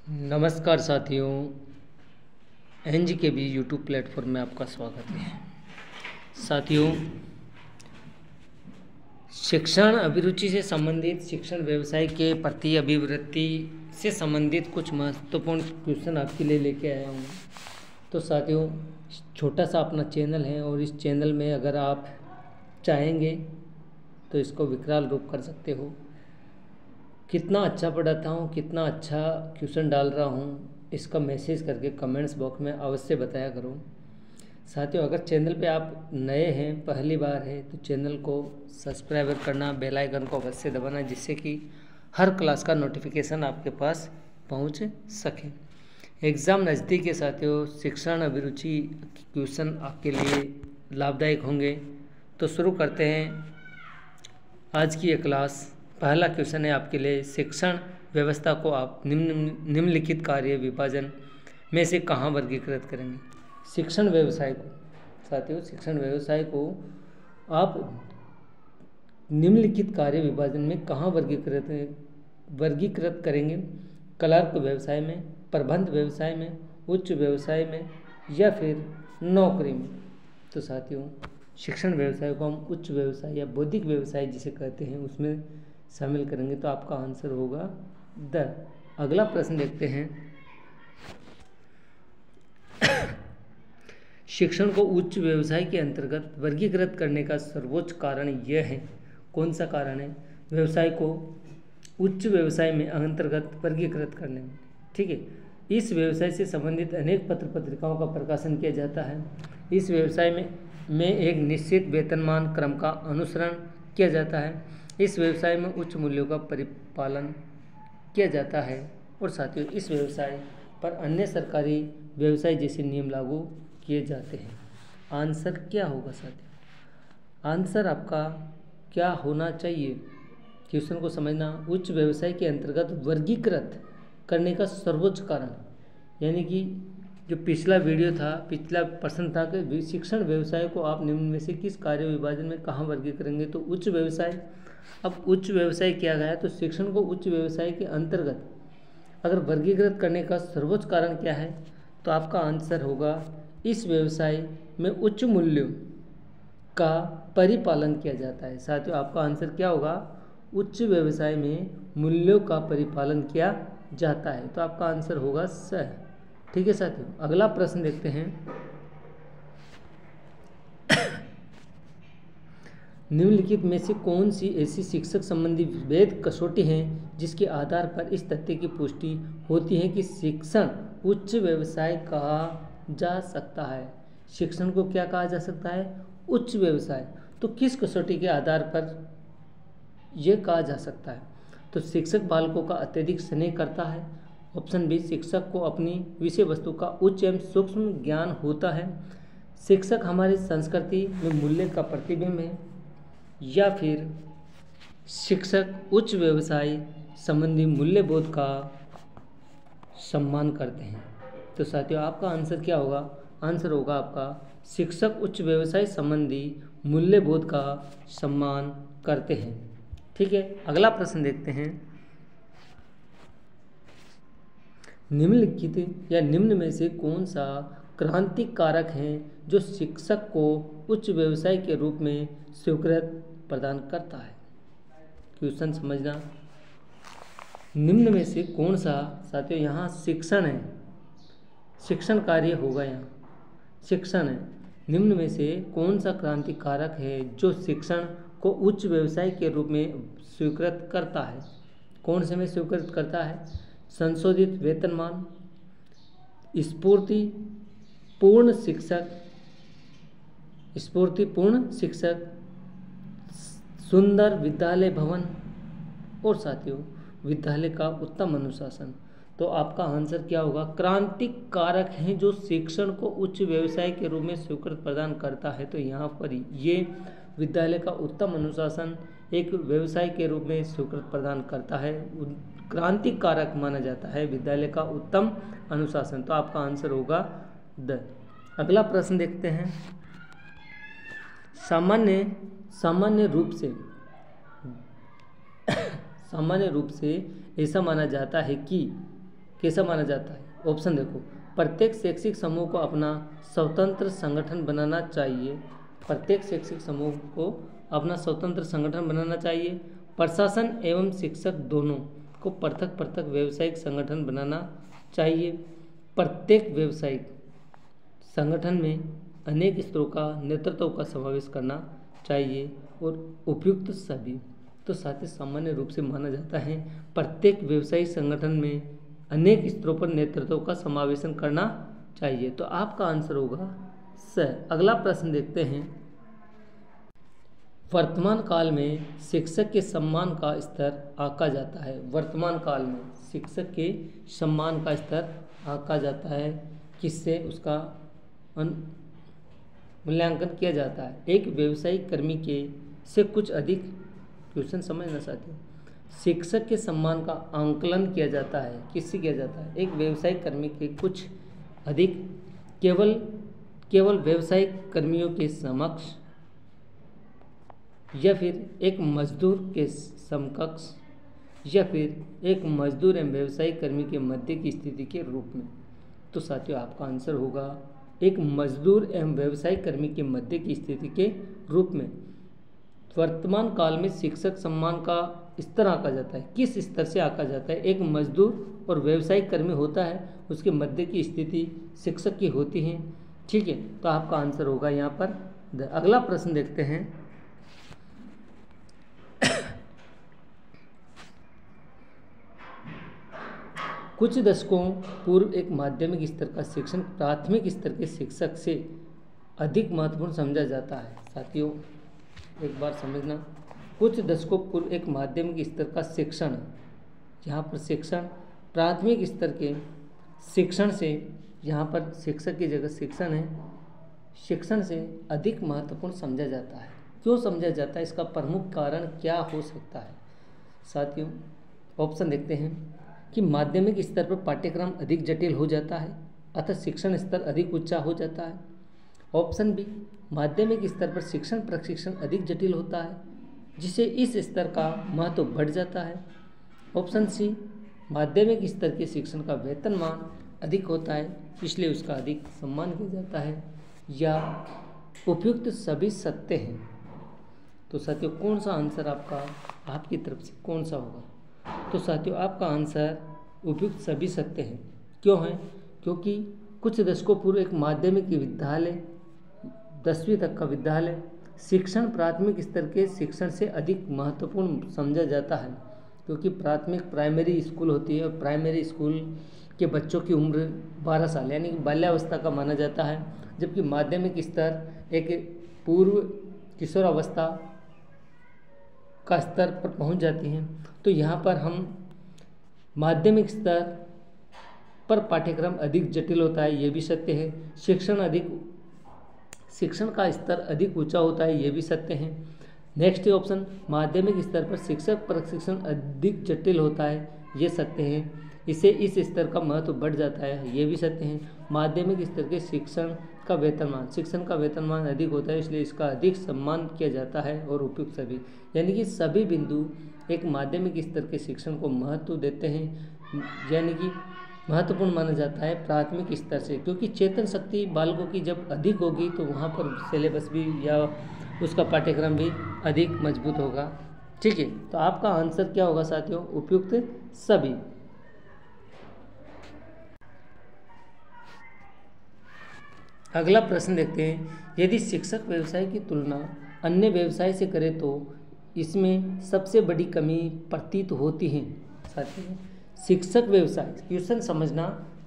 नमस्कार साथियों, एनजी के भी यूट्यूब प्लेटफॉर्म में आपका स्वागत है। साथियों, शिक्षण अभिरुचि से संबंधित शिक्षण व्यवसाय के प्रति अभिवृत्ति से संबंधित कुछ महत्वपूर्ण क्वेश्चन आपके लिए लेके आया हूँ। तो साथियों, छोटा सा अपना चैनल है और इस चैनल में अगर आप चाहेंगे तो इसको विकराल रूप कर सकते हो। कितना अच्छा पढ़ाता हूँ, कितना अच्छा क्वेश्चन डाल रहा हूँ, इसका मैसेज करके कमेंट्स बॉक्स में अवश्य बताया करो। साथियों, अगर चैनल पे आप नए हैं, पहली बार है, तो चैनल को सब्सक्राइब करना, बेल आइकन को अवश्य दबाना, जिससे कि हर क्लास का नोटिफिकेशन आपके पास पहुँच सके। एग्ज़ाम नज़दीक है साथियों, शिक्षण अभिरुचि क्वेश्चन आपके लिए लाभदायक होंगे। तो शुरू करते हैं आज की ये क्लास। पहला क्वेश्चन है आपके लिए, शिक्षण व्यवस्था को आप निम्नलिखित कार्य विभाजन में से कहाँ वर्गीकृत करेंगे। शिक्षण व्यवसाय को साथियों, शिक्षण व्यवसाय को आप निम्नलिखित कार्य विभाजन में कहाँ वर्गीकृत करेंगे। क्लर्क व्यवसाय में, प्रबंध व्यवसाय में, उच्च व्यवसाय में या फिर नौकरी में। तो साथियों, शिक्षण व्यवसाय को हम उच्च व्यवसाय या बौद्धिक व्यवसाय जिसे कहते हैं उसमें शामिल करेंगे। तो आपका आंसर होगा द। अगला प्रश्न देखते हैं। शिक्षण को उच्च व्यवसाय के अंतर्गत वर्गीकृत करने का सर्वोच्च कारण यह है। कौन सा कारण है व्यवसाय को उच्च व्यवसाय में अंतर्गत वर्गीकृत करने में? ठीक है, इस व्यवसाय से संबंधित अनेक पत्र पत्रिकाओं का प्रकाशन किया जाता है। इस व्यवसाय में एक निश्चित वेतनमान क्रम का अनुसरण किया जाता है। इस व्यवसाय में उच्च मूल्यों का परिपालन किया जाता है। और साथियों, इस व्यवसाय पर अन्य सरकारी व्यवसाय जैसे नियम लागू किए जाते हैं। आंसर क्या होगा साथियों? आंसर आपका क्या होना चाहिए? क्वेश्चन को समझना। उच्च व्यवसाय के अंतर्गत वर्गीकृत करने का सर्वोच्च कारण, यानी कि जो पिछला वीडियो था, पिछला प्रश्न था कि शिक्षण व्यवसाय को आप निम्न में से किस कार्य विभाजन में कहाँ वर्गीकृत करेंगे। तो उच्च व्यवसाय। अब उच्च व्यवसाय किया गया है, तो शिक्षण को उच्च व्यवसाय के अंतर्गत अगर वर्गीकृत करने का सर्वोच्च कारण क्या है, तो आपका आंसर होगा इस व्यवसाय में उच्च मूल्यों का परिपालन किया जाता है। साथियों, आपका आंसर क्या होगा? उच्च व्यवसाय में मूल्यों का परिपालन किया जाता है। तो आपका आंसर होगा स। ठीक है साथियों, अगला प्रश्न देखते हैं। निम्नलिखित में से कौन सी ऐसी शिक्षक संबंधी वैध कसौटी है जिसके आधार पर इस तथ्य की पुष्टि होती है कि शिक्षण उच्च व्यवसाय कहा जा सकता है। शिक्षण को क्या कहा जा सकता है? उच्च व्यवसाय। तो किस कसौटी के आधार पर यह कहा जा सकता है? तो शिक्षक बालकों का अत्यधिक स्नेह करता है। ऑप्शन बी, शिक्षक को अपनी विषय वस्तु का उच्च एवं सूक्ष्म ज्ञान होता है। शिक्षक हमारी संस्कृति में मूल्य का प्रतिबिंब है। या फिर शिक्षक उच्च व्यवसाय संबंधी मूल्यबोध का सम्मान करते हैं। तो साथियों, आपका आंसर क्या होगा? आंसर होगा आपका शिक्षक उच्च व्यवसाय संबंधी मूल्यबोध का सम्मान करते हैं। ठीक है, अगला प्रश्न देखते हैं। निम्नलिखित या निम्न में से कौन सा क्रांतिक कारक है जो शिक्षक को उच्च व्यवसाय के रूप में स्वीकृति प्रदान करता है? क्वेश्चन समझना। निम्न में से कौन सा, साथियों यहाँ शिक्षण है, शिक्षण कार्य होगा, यहाँ शिक्षण है। निम्न में से कौन सा क्रांतिक कारक है जो शिक्षण को उच्च व्यवसाय के रूप में स्वीकृत करता है? कौन से में स्वीकृत करता है? संशोधित वेतनमान, स्फूर्तिपूर्ण शिक्षक, सुंदर विद्यालय भवन और साथियों विद्यालय का उत्तम अनुशासन। तो आपका आंसर क्या होगा? क्रांतिक कारक हैं जो शिक्षण को उच्च व्यवसाय के रूप में स्वीकृति प्रदान करता है। तो यहाँ पर ये विद्यालय का उत्तम अनुशासन एक व्यवसाय के रूप में स्वीकृति प्रदान करता है, क्रांतिक कारक माना जाता है विद्यालय का उत्तम अनुशासन। तो आपका आंसर होगा द। अगला प्रश्न देखते हैं। सामान्य रूप से ऐसा माना जाता है कि कैसा माना जाता है? ऑप्शन देखो, प्रत्येक शैक्षिक समूह को अपना स्वतंत्र संगठन बनाना चाहिए। प्रत्येक शैक्षिक समूह को अपना स्वतंत्र संगठन बनाना चाहिए। प्रशासन एवं शिक्षक दोनों को पृथक पृथक व्यावसायिक संगठन बनाना चाहिए। प्रत्येक व्यावसायिक संगठन में अनेक स्तरों का नेतृत्व का समावेश करना चाहिए और उपयुक्त सभी। तो साथ सामान्य रूप से माना जाता है प्रत्येक व्यावसायिक संगठन में अनेक स्तरों पर नेतृत्व का समावेशन करना चाहिए। तो आपका आंसर होगा स। अगला प्रश्न देखते हैं, वर्तमान काल में शिक्षक के सम्मान का स्तर आंका जाता है। वर्तमान काल में शिक्षक के सम्मान का स्तर आंका जाता है किससे? उसका मूल्यांकन किया जाता है। एक व्यावसायिक कर्मी के से कुछ अधिक, क्वेश्चन समझना चाहते हो, शिक्षक के सम्मान का आंकलन किया जाता है। किससे किया जाता है? एक व्यावसायिक कर्मी के कुछ अधिक केवल व्यावसायिक कर्मियों के समक्ष या फिर एक मजदूर के समकक्ष या फिर एक मजदूर एवं व्यावसायिक कर्मी के मध्य की स्थिति के रूप में। तो साथियों आपका आंसर होगा एक मजदूर एवं व्यावसायिक कर्मी के मध्य की स्थिति के रूप में। वर्तमान काल में शिक्षक सम्मान का स्तर आंका जाता है। किस स्तर से आंका जाता है? एक मजदूर और व्यावसायिक कर्मी होता है, उसके मध्य की स्थिति शिक्षक की होती है। ठीक है, तो आपका आंसर होगा यहाँ पर। अगला प्रश्न देखते हैं, कुछ दशकों पूर्व एक माध्यमिक स्तर का शिक्षण प्राथमिक स्तर के शिक्षक से अधिक महत्वपूर्ण समझा जाता है। साथियों एक बार समझना, कुछ दशकों पूर्व एक माध्यमिक स्तर का शिक्षण, यहाँ पर शिक्षण प्राथमिक स्तर के शिक्षण से, यहाँ पर शिक्षक की जगह शिक्षण है, शिक्षण से अधिक महत्वपूर्ण समझा जाता है। क्यों समझा जाता है? इसका प्रमुख कारण क्या हो सकता है? साथियों ऑप्शन देखते हैं कि माध्यमिक स्तर पर पाठ्यक्रम अधिक जटिल हो जाता है, अतः शिक्षण स्तर अधिक ऊंचा हो जाता है। ऑप्शन बी, माध्यमिक स्तर पर शिक्षण प्रशिक्षण अधिक जटिल होता है, जिससे इस स्तर का महत्व बढ़ जाता है। ऑप्शन सी, माध्यमिक स्तर के शिक्षण का वेतनमान अधिक होता है, इसलिए उसका अधिक सम्मान किया जाता है। या उपयुक्त सभी सत्य हैं। तो साथियों कौन सा आंसर आपकी तरफ से कौन सा होगा? तो साथियों आपका आंसर उपयुक्त सभी सत्य हैं। क्यों है? क्योंकि कुछ दशकों पूर्व एक माध्यमिक विद्यालय 10वीं तक का विद्यालय शिक्षण प्राथमिक स्तर के शिक्षण से अधिक महत्वपूर्ण समझा जाता है, क्योंकि प्राइमरी स्कूल होती है और प्राइमरी स्कूल के बच्चों की उम्र 12 साल यानी कि बाल्यावस्था का माना जाता है, जबकि माध्यमिक स्तर एक पूर्व किशोरावस्था का स्तर पर पहुंच जाती हैं। तो यहाँ पर हम माध्यमिक स्तर पर पाठ्यक्रम अधिक जटिल होता है, ये भी सत्य है। शिक्षण का स्तर अधिक ऊंचा होता है, ये भी सत्य है। नेक्स्ट ऑप्शन, माध्यमिक स्तर पर शिक्षक प्रशिक्षण अधिक जटिल होता है, ये सत्य है। इससे इस स्तर का महत्व बढ़ जाता है, ये भी सत्य है। माध्यमिक स्तर के शिक्षण का वेतनमान अधिक होता है, इसलिए इसका अधिक सम्मान किया जाता है। और उपयुक्त सभी, यानी कि सभी बिंदु एक माध्यमिक स्तर के शिक्षण को महत्व देते हैं, यानी कि महत्वपूर्ण माना जाता है प्राथमिक स्तर से, क्योंकि चेतन शक्ति बालकों की जब अधिक होगी तो वहाँ पर सिलेबस भी या उसका पाठ्यक्रम भी अधिक मजबूत होगा। ठीक है, तो आपका आंसर क्या होगा साथियों? उपयुक्त सभी। अगला प्रश्न देखते हैं, यदि शिक्षक व्यवसाय की तुलना अन्य व्यवसाय से करें तो इसमें सबसे बड़ी कमी प्रतीत होती है। साथियों शिक्षक व्यवसाय, क्वेश्चन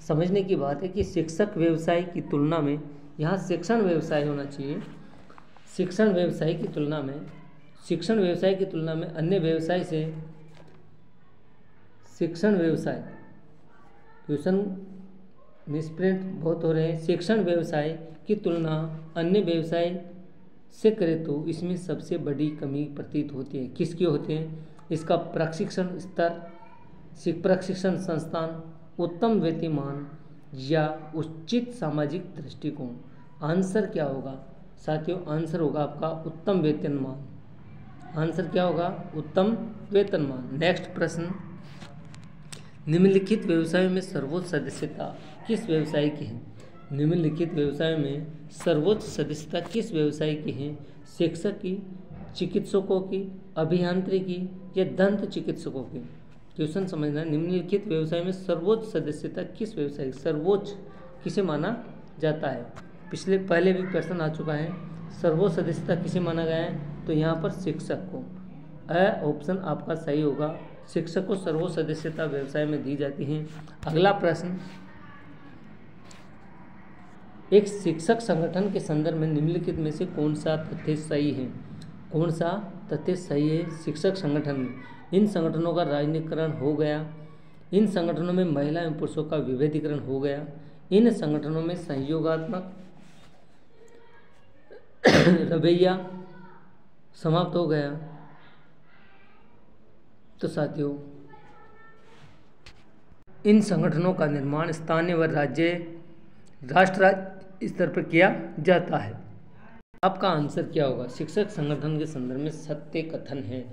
समझने की बात है कि शिक्षक व्यवसाय की तुलना में, यहाँ शिक्षण व्यवसाय होना चाहिए, शिक्षण व्यवसाय की तुलना में अन्य व्यवसाय से शिक्षण व्यवसाय, क्वेश्चन मिसप्रिंट बहुत हो रहे हैं। शिक्षण व्यवसाय की तुलना अन्य व्यवसाय से करें तो इसमें सबसे बड़ी कमी प्रतीत होती है। किसकी होती है? इसका प्रशिक्षण स्तर, प्रशिक्षण संस्थान, उत्तम वेतनमान या उचित सामाजिक दृष्टिकोण। आंसर क्या होगा साथियों? आंसर होगा आपका उत्तम वेतनमान। आंसर क्या होगा? उत्तम वेतनमान। नेक्स्ट प्रश्न निम्नलिखित व्यवसायों में सर्वोच्च सदस्यता किस व्यवसाय की है? निम्नलिखित व्यवसायों में सर्वोच्च सदस्यता किस व्यवसाय की है? शिक्षक की, चिकित्सकों की, अभियांत्रिकी या दंत चिकित्सकों की? क्वेश्चन समझना, निम्नलिखित व्यवसाय में सर्वोच्च सदस्यता किस व्यवसाय, सर्वोच्च किसे माना जाता है? पहले भी प्रश्न आ चुका है, सर्वोच्च सदस्यता किसे माना गया है? तो यहाँ पर शिक्षक को, ऑप्शन आपका सही होगा, शिक्षक को सर्वोच्च सदस्यता व्यवसाय में दी जाती है। अगला प्रश्न, एक शिक्षक संगठन के संदर्भ में निम्नलिखित में से कौन सा तथ्य सही है? कौन सा तथ्य सही है शिक्षक संगठन में? इन संगठनों का राजनीतिकरण हो गया, इन संगठनों में महिला एवं पुरुषों का विभेदीकरण हो गया, इन संगठनों में सहयोगात्मक रवैया समाप्त हो गया। तो साथियों, इन संगठनों का निर्माण स्थानीय व राष्ट्र स्तर पर किया जाता है। आपका आंसर क्या होगा? शिक्षक संगठन के संदर्भ में सत्य कथन है,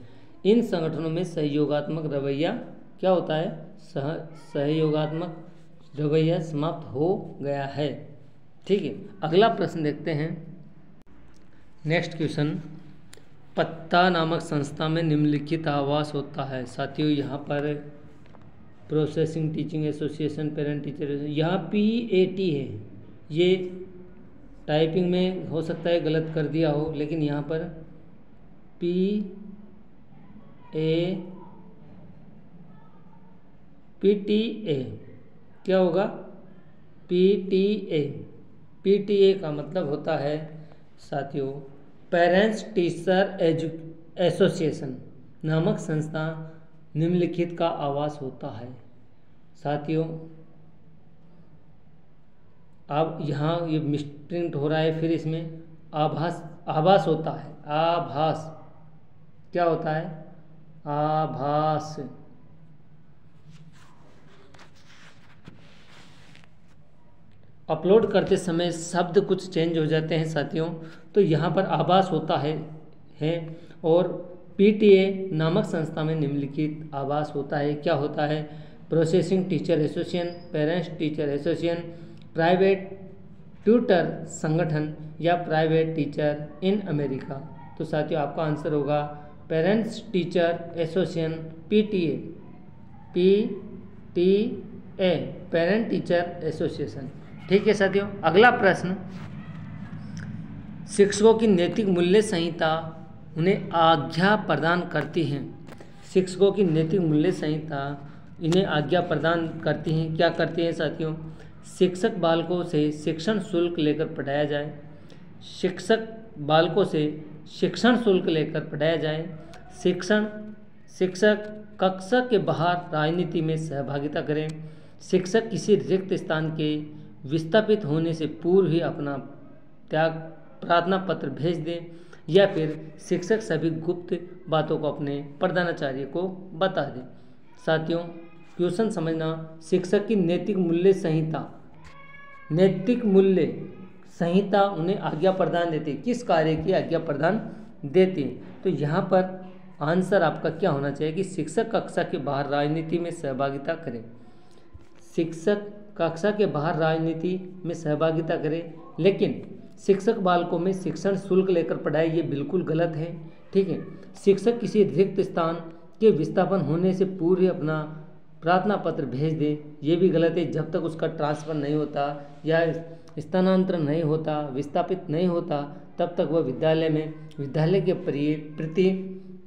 इन संगठनों में सहयोगात्मक रवैया क्या होता है? सहयोगात्मक रवैया समाप्त हो गया है। ठीक है, अगला प्रश्न देखते हैं। नेक्स्ट क्वेश्चन, पत्ता नामक संस्था में निम्नलिखित आवास होता है। साथियों, यहाँ पर processing teaching association, parent teacher, यहाँ PAT है, ये टाइपिंग में हो सकता है गलत कर दिया हो, लेकिन यहाँ पर PTA क्या होगा? PTA का मतलब होता है साथियों पेरेंट्स टीचर एसोसिएशन नामक संस्था निम्नलिखित का आवास होता है। साथियों, अब यहाँ ये मिसप्रिंट हो रहा है, फिर इसमें आभास होता है। आभास क्या होता है? आभास। अपलोड करते समय शब्द कुछ चेंज हो जाते हैं साथियों, तो यहाँ पर आभास होता है और PTA नामक संस्था में निम्नलिखित आवास होता है। क्या होता है? Processing teacher association, parents teacher association, private tutor संगठन या प्राइवेट टीचर इन अमेरिका। तो साथियों, आपका आंसर होगा parents teacher association, PTA, parent teacher association. ठीक है साथियों, अगला प्रश्न, शिक्षकों की नैतिक मूल्य संहिता उन्हें आज्ञा प्रदान करती हैं। शिक्षकों की नैतिक मूल्य संहिता इन्हें आज्ञा प्रदान करती हैं। क्या करती हैं साथियों? शिक्षक बालकों से शिक्षण शुल्क लेकर पढ़ाया जाए, शिक्षक बालकों से शिक्षण शुल्क लेकर पढ़ाया जाए, शिक्षक कक्षा के बाहर राजनीति में सहभागिता करें, शिक्षक किसी रिक्त स्थान के विस्थापित होने से पूर्व ही अपना त्याग प्रार्थना पत्र भेज दें, या फिर शिक्षक सभी गुप्त बातों को अपने प्रधानाचार्य को बता दें। साथियों, क्वेश्चन समझना, शिक्षक की नैतिक मूल्य संहिता उन्हें आज्ञा प्रदान देती है। किस कार्य की आज्ञा प्रदान देती है? तो यहाँ पर आंसर आपका क्या होना चाहिए कि शिक्षक कक्षा के बाहर राजनीति में सहभागिता करें। शिक्षक कक्षा के बाहर राजनीति में सहभागिता करें, लेकिन शिक्षक बालकों में शिक्षण शुल्क लेकर पढ़ाए, ये बिल्कुल गलत है। ठीक है, शिक्षक किसी रिक्त स्थान के विस्थापन होने से पूर्व ही अपना प्रार्थना पत्र भेज दे, ये भी गलत है। जब तक उसका ट्रांसफ़र नहीं होता या स्थानांतरण नहीं होता, विस्थापित नहीं होता, तब तक वह विद्यालय के प्रति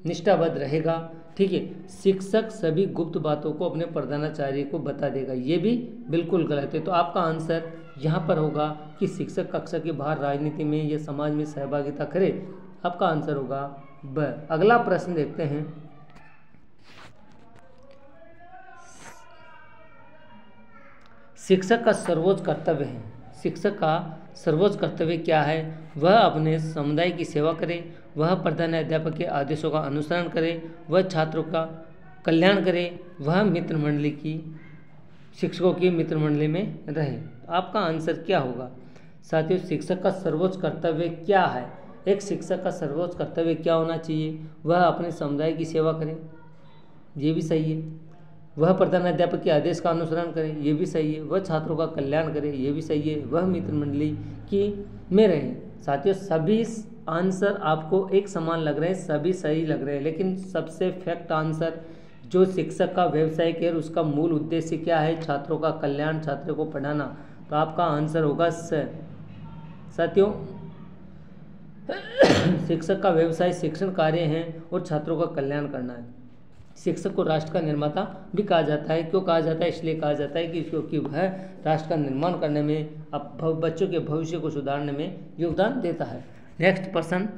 निष्ठाबद्ध रहेगा। ठीक है, शिक्षक सभी गुप्त बातों को अपने प्रधानाचार्य को बता देगा, ये भी बिल्कुल गलत है। तो आपका आंसर यहाँ पर होगा कि शिक्षक कक्षा के बाहर राजनीति में या समाज में सहभागिता करे। आपका आंसर होगा ब। अगला प्रश्न देखते हैं। शिक्षक का सर्वोच्च कर्तव्य है। शिक्षक का सर्वोच्च कर्तव्य क्या है? वह अपने समुदाय की सेवा करे, वह प्रधानाध्यापक के आदेशों का अनुसरण करे, वह छात्रों का कल्याण करे, वह शिक्षकों की मित्र मंडली में रहे। आपका आंसर क्या होगा? साथियों, शिक्षक का सर्वोच्च कर्तव्य क्या है? एक शिक्षक का सर्वोच्च कर्तव्य क्या होना चाहिए? वह अपने समुदाय की सेवा करे, ये भी सही है। वह प्रधानाध्यापक के आदेश का अनुसरण करे, ये भी सही है। वह छात्रों का कल्याण करे, ये भी सही है। वह मित्र मंडली की में रहे। साथियों, सभी आंसर आपको एक समान लग रहे हैं, सभी सही लग रहे हैं, लेकिन सबसे फैक्ट आंसर जो शिक्षक का व्यवसायिक है उसका मूल उद्देश्य क्या है? छात्रों का कल्याण, छात्रों को पढ़ाना। तो आपका आंसर होगा स। साथियों, शिक्षक का व्यवसाय शिक्षण कार्य है और छात्रों का कल्याण करना है। शिक्षक को राष्ट्र का निर्माता भी कहा जाता है। क्यों कहा जाता है? इसलिए कहा जाता है कि क्योंकि वह राष्ट्र का निर्माण करने में, अब बच्चों के भविष्य को सुधारने में योगदान देता है। नेक्स्ट प्रश्न,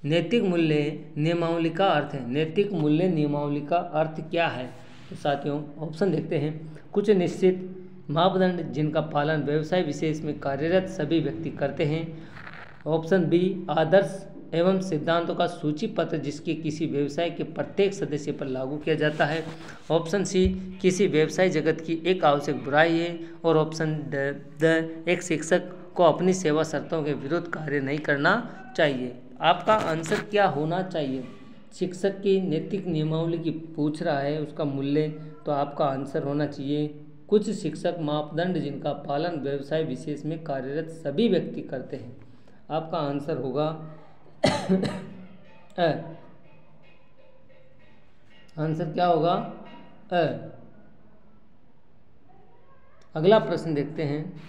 नैतिक मूल्य नियमावली का अर्थ है। नैतिक मूल्य नियमावली का अर्थ क्या है? तो साथियों, ऑप्शन देखते हैं। कुछ निश्चित मापदंड जिनका पालन व्यवसाय विशेष में कार्यरत सभी व्यक्ति करते हैं। ऑप्शन बी, आदर्श एवं सिद्धांतों का सूची पत्र जिसकी किसी व्यवसाय के प्रत्येक सदस्य पर लागू किया जाता है। ऑप्शन सी, किसी व्यवसाय जगत की एक आवश्यक बुराई है। और ऑप्शन द, एक शिक्षक को अपनी सेवा शर्तों के विरुद्ध कार्य नहीं करना चाहिए। आपका आंसर क्या होना चाहिए? शिक्षक की नैतिक नियमावली की पूछ रहा है, उसका मूल्य, तो आपका आंसर होना चाहिए कुछ शिक्षक मापदंड जिनका पालन व्यवसाय विशेष में कार्यरत सभी व्यक्ति करते हैं। आपका आंसर होगा आंसर क्या होगा? अगला प्रश्न देखते हैं।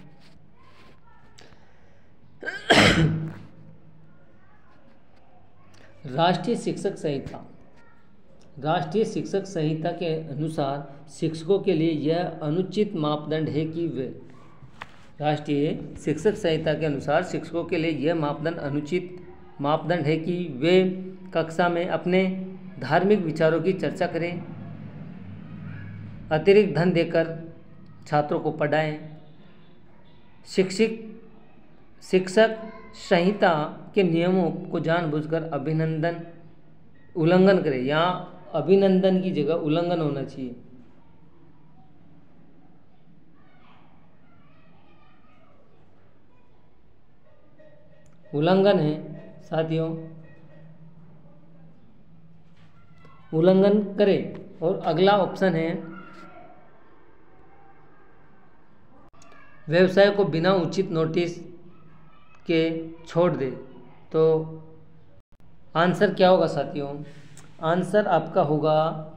राष्ट्रीय शिक्षक संहिता। राष्ट्रीय शिक्षक संहिता के अनुसार शिक्षकों के लिए यह अनुचित मापदंड है कि वे, राष्ट्रीय शिक्षक संहिता के अनुसार शिक्षकों के लिए यह मापदंड अनुचित मापदंड है कि वे कक्षा में अपने धार्मिक विचारों की चर्चा करें, अतिरिक्त धन देकर छात्रों को पढ़ाएं, शिक्षक संहिता के नियमों को जानबूझकर उल्लंघन करें। यहाँ अभिनंदन की जगह उल्लंघन होना चाहिए। उल्लंघन है साथियों, उल्लंघन करे। और अगला ऑप्शन है व्यवसाय को बिना उचित नोटिस के छोड़ दे। तो आंसर क्या होगा साथियों? आंसर आपका होगा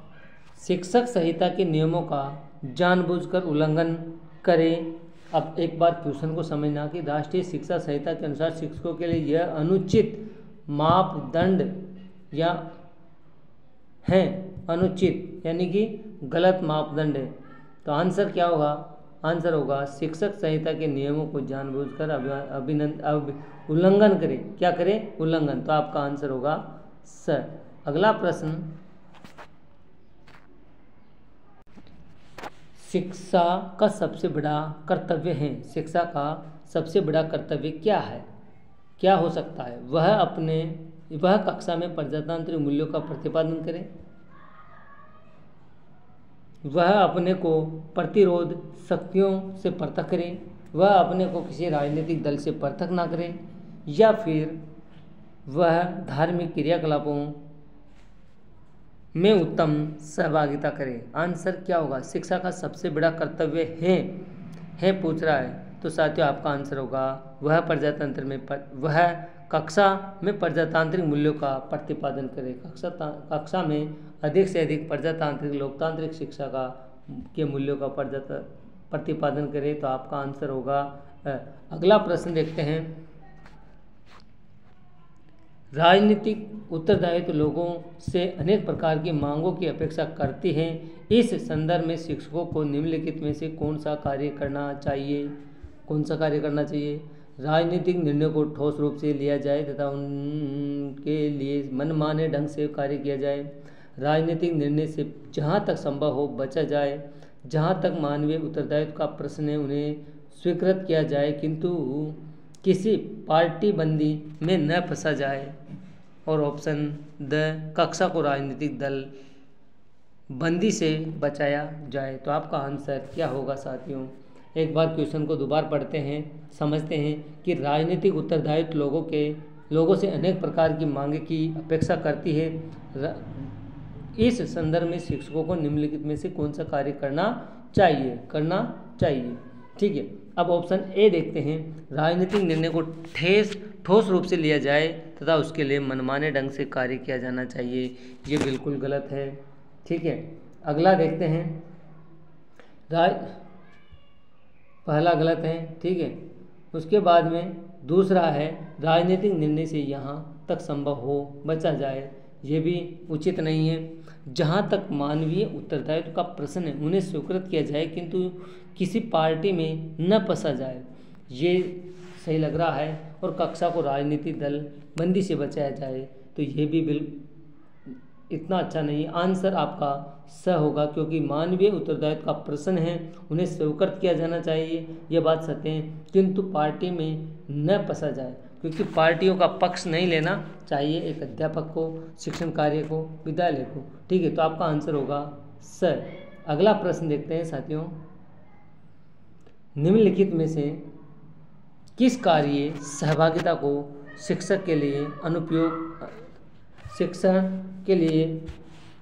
शिक्षक संहिता के नियमों का जानबूझकर उल्लंघन करें। अब एक बार क्वेश्चन को समझना कि राष्ट्रीय शिक्षा संहिता के अनुसार शिक्षकों के लिए यह अनुचित मापदंड या है, अनुचित यानी कि गलत मापदंड है। तो आंसर क्या होगा? आंसर होगा शिक्षक संहिता के नियमों को जानबूझकर उल्लंघन करें। क्या करें? उल्लंघन। तो आपका आंसर होगा स। अगला प्रश्न, शिक्षा का सबसे बड़ा कर्तव्य है। शिक्षा का सबसे बड़ा कर्तव्य क्या है? क्या हो सकता है? वह कक्षा में प्रजातांत्रिक मूल्यों का प्रतिपादन करे, वह अपने को प्रतिरोध शक्तियों से पृथक करे, वह अपने को किसी राजनीतिक दल से पृथक ना करे, या फिर वह धार्मिक क्रियाकलापों में उत्तम सहभागिता करे। आंसर क्या होगा? शिक्षा का सबसे बड़ा कर्तव्य है पूछ रहा है। तो साथियों, आपका आंसर होगा वह कक्षा में प्रजातांत्रिक मूल्यों का प्रतिपादन करे। कक्षा में अधिक से अधिक प्रजातांत्रिक लोकतांत्रिक शिक्षा के मूल्यों का प्रतिपादन करे। तो आपका आंसर होगा अगला प्रश्न देखते हैं। राजनीतिक उत्तरदायित्व लोगों से अनेक प्रकार की मांगों की अपेक्षा करती है। इस संदर्भ में शिक्षकों को निम्नलिखित में से कौन सा कार्य करना चाहिए? राजनीतिक निर्णयों को ठोस रूप से लिया जाए तथा उनके लिए मनमाने ढंग से कार्य किया जाए। राजनीतिक निर्णय से जहाँ तक संभव हो बचा जाए। जहाँ तक मानवीय उत्तरदायित्व का प्रश्न है उन्हें स्वीकृत किया जाए, किंतु किसी पार्टी बंदी में न फंसा जाए। और ऑप्शन द, कक्षा को राजनीतिक दल बंदी से बचाया जाए। तो आपका आंसर क्या होगा साथियों? एक बार क्वेश्चन को दोबारा पढ़ते हैं, समझते हैं कि राजनीतिक उत्तरदायित्व लोगों से अनेक प्रकार की मांगे की अपेक्षा करती है। इस संदर्भ में शिक्षकों को निम्नलिखित में से कौन सा कार्य करना चाहिए। ठीक है, अब ऑप्शन ए देखते हैं। राजनीतिक निर्णय को ठोस रूप से लिया जाए तथा उसके लिए मनमाने ढंग से कार्य किया जाना चाहिए। ये बिल्कुल गलत है। ठीक है, अगला देखते हैं। पहला गलत है। ठीक है, उसके बाद में दूसरा है राजनीतिक निर्णय से यहाँ तक संभव हो बचा जाए। ये भी उचित नहीं है। जहाँ तक मानवीय उत्तरदायित्व का प्रश्न है उन्हें स्वीकृत किया जाए, किंतु किसी पार्टी में न फंसा जाए, ये सही लग रहा है। और कक्षा को राजनीतिक दल बंदी से बचाया जाए, तो ये भी इतना अच्छा नहीं। आंसर आपका स होगा, क्योंकि मानवीय उत्तरदायित्व का प्रश्न है, उन्हें स्वीकृत किया जाना चाहिए, ये बात सत्य है, किंतु पार्टी में न फंसा जाए, क्योंकि पार्टियों का पक्ष नहीं लेना चाहिए एक अध्यापक को, शिक्षण कार्य को, विद्यालय को। ठीक है, तो आपका आंसर होगा स। अगला प्रश्न देखते हैं साथियों। निम्नलिखित में से किस कार्य सहभागिता को शिक्षक के लिए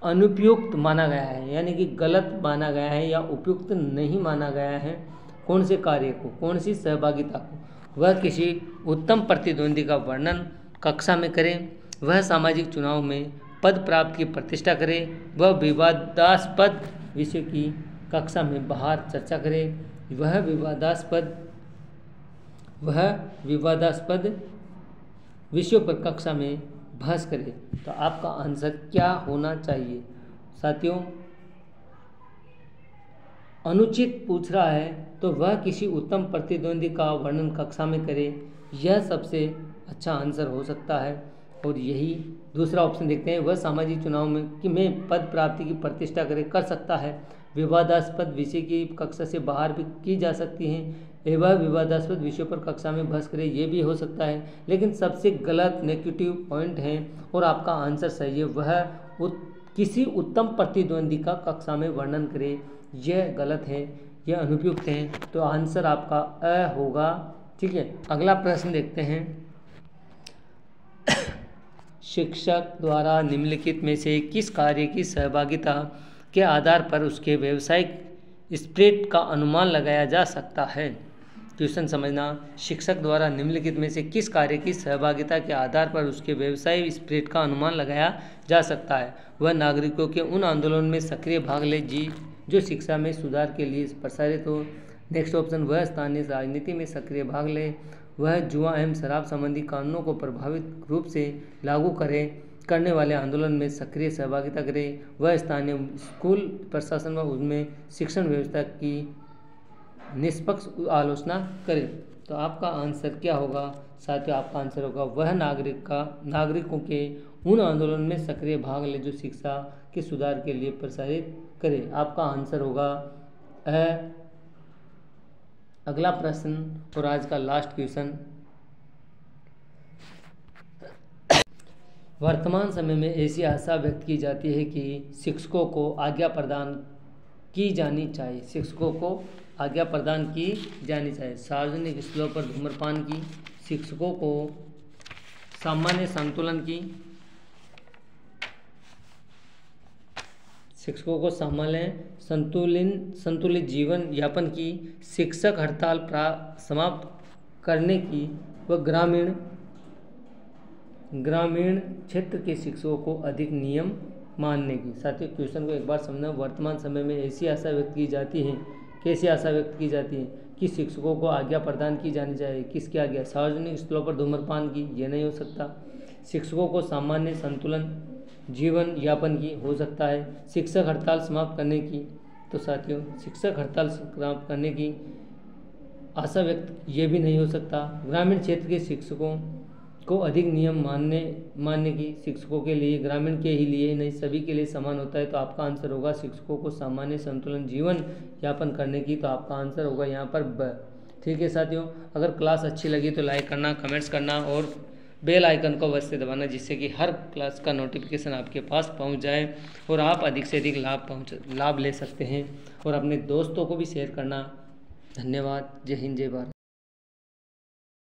अनुपयुक्त माना गया है, यानी कि गलत माना गया है या उपयुक्त नहीं माना गया है? कौन से कार्य को, कौन सी सहभागिता को? वह किसी उत्तम प्रतिद्वंदी का वर्णन कक्षा में करे, वह सामाजिक चुनाव में पद प्राप्त की प्रतिष्ठा करे, वह विवादास्पद विषय की कक्षा में बाहर चर्चा करे, वह विवादास्पद विषयों पर कक्षा में बहस करे। तो आपका आंसर क्या होना चाहिए साथियों? अनुचित पूछ रहा है, तो वह किसी उत्तम प्रतिद्वंदी का वर्णन कक्षा में करे, यह सबसे अच्छा आंसर हो सकता है। और यही दूसरा ऑप्शन देखते हैं। वह सामाजिक चुनाव में पद प्राप्ति की प्रतिष्ठा कर सकता है। विवादास्पद विषय की कक्षा से बाहर भी की जा सकती हैं, एवं विवादास्पद विषयों पर कक्षा में बहस करे, ये भी हो सकता है। लेकिन सबसे गलत नेगेटिव पॉइंट है और आपका आंसर सही है, वह किसी उत्तम प्रतिद्वंदी का कक्षा में वर्णन करे, यह गलत है, यह अनुपयुक्त है। तो आंसर आपका अ होगा। ठीक है, अगला प्रश्न देखते हैं। शिक्षक द्वारा निम्नलिखित में से किस कार्य की सहभागिता के आधार पर उसके व्यावसायिक स्प्रिट का अनुमान लगाया जा सकता है? क्वेश्चन समझना। शिक्षक द्वारा निम्नलिखित में से किस कार्य की सहभागिता के आधार पर उसके व्यवसाय स्प्रिट का अनुमान लगाया जा सकता है? वह नागरिकों के उन आंदोलन में सक्रिय भाग ले जो शिक्षा में सुधार के लिए प्रसारित हो। नेक्स्ट ऑप्शन, वह स्थानीय राजनीति में सक्रिय भाग ले, वह जुआ एवं शराब संबंधी कानूनों को प्रभावित रूप से लागू करने वाले आंदोलन में सक्रिय सहभागिता करे, वह स्थानीय स्कूल प्रशासन व उनमें शिक्षण व्यवस्था की निष्पक्ष आलोचना करे। तो आपका आंसर क्या होगा साथियों? आपका आंसर होगा वह नागरिकों के उन आंदोलन में सक्रिय भाग ले जो शिक्षा के सुधार के लिए प्रसारित करे। आपका आंसर होगा अ। अगला प्रश्न और आज का लास्ट क्वेश्चन। वर्तमान समय में ऐसी आशा व्यक्त की जाती है कि शिक्षकों को आज्ञा प्रदान की जानी चाहिए। शिक्षकों को आज्ञा प्रदान की जानी चाहिए। सार्वजनिक स्थलों पर धूम्रपान की, शिक्षकों को सामान्य संतुलन की, शिक्षकों को सामान्य संतुलित जीवन यापन की, शिक्षक हड़ताल समाप्त करने की व ग्रामीण क्षेत्र के शिक्षकों को अधिक नियम मानने की। साथियों क्वेश्चन को एक बार समझना। वर्तमान समय में ऐसी आशा व्यक्त की जाती है, कैसी आशा व्यक्त की जाती है कि शिक्षकों को आज्ञा प्रदान की जानी चाहिए। किसकी आज्ञा? सार्वजनिक स्थलों पर धूम्रपान की, ये नहीं हो सकता। शिक्षकों को सामान्य संतुलन जीवन यापन की, हो सकता है। शिक्षक हड़ताल समाप्त करने की, तो साथियों शिक्षक हड़ताल समाप्त करने की आशा व्यक्त, ये भी नहीं हो सकता। ग्रामीण क्षेत्र के शिक्षकों को अधिक नियम मानने की, शिक्षकों के लिए, ग्रामीण के ही लिए नहीं सभी के लिए समान होता है। तो आपका आंसर होगा शिक्षकों को सामान्य संतुलन जीवन यापन करने की। तो आपका आंसर होगा यहाँ पर ब। ठीक है साथियों, अगर क्लास अच्छी लगी तो लाइक करना, कमेंट्स करना और बेल आइकन को अवश्य दबाना, जिससे कि हर क्लास का नोटिफिकेशन आपके पास पहुंच जाए और आप अधिक से अधिक लाभ ले सकते हैं। और अपने दोस्तों को भी शेयर करना। धन्यवाद। जय हिंद, जय भारत।